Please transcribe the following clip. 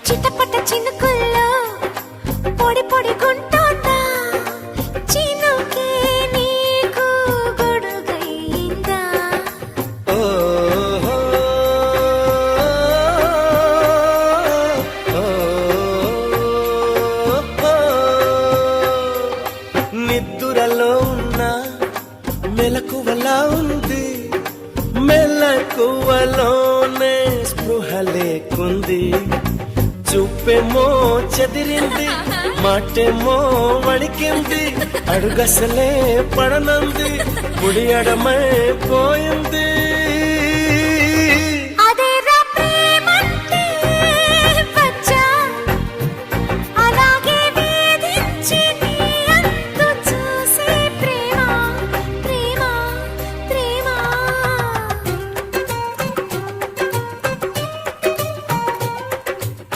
చిటపట చినుకుల్లో పొడి పొడి గుంటోందా చినుకే నీకు గొడుగైందా నిద్దురలో ఉన్న మెలకువలా ఉంది మెలకువలోనే స్పృహ లేకుంది చూపేమో చెదిరింది మాటేమో వణికింది అడుగసలే పడనంది ముడి అడమై పోయింది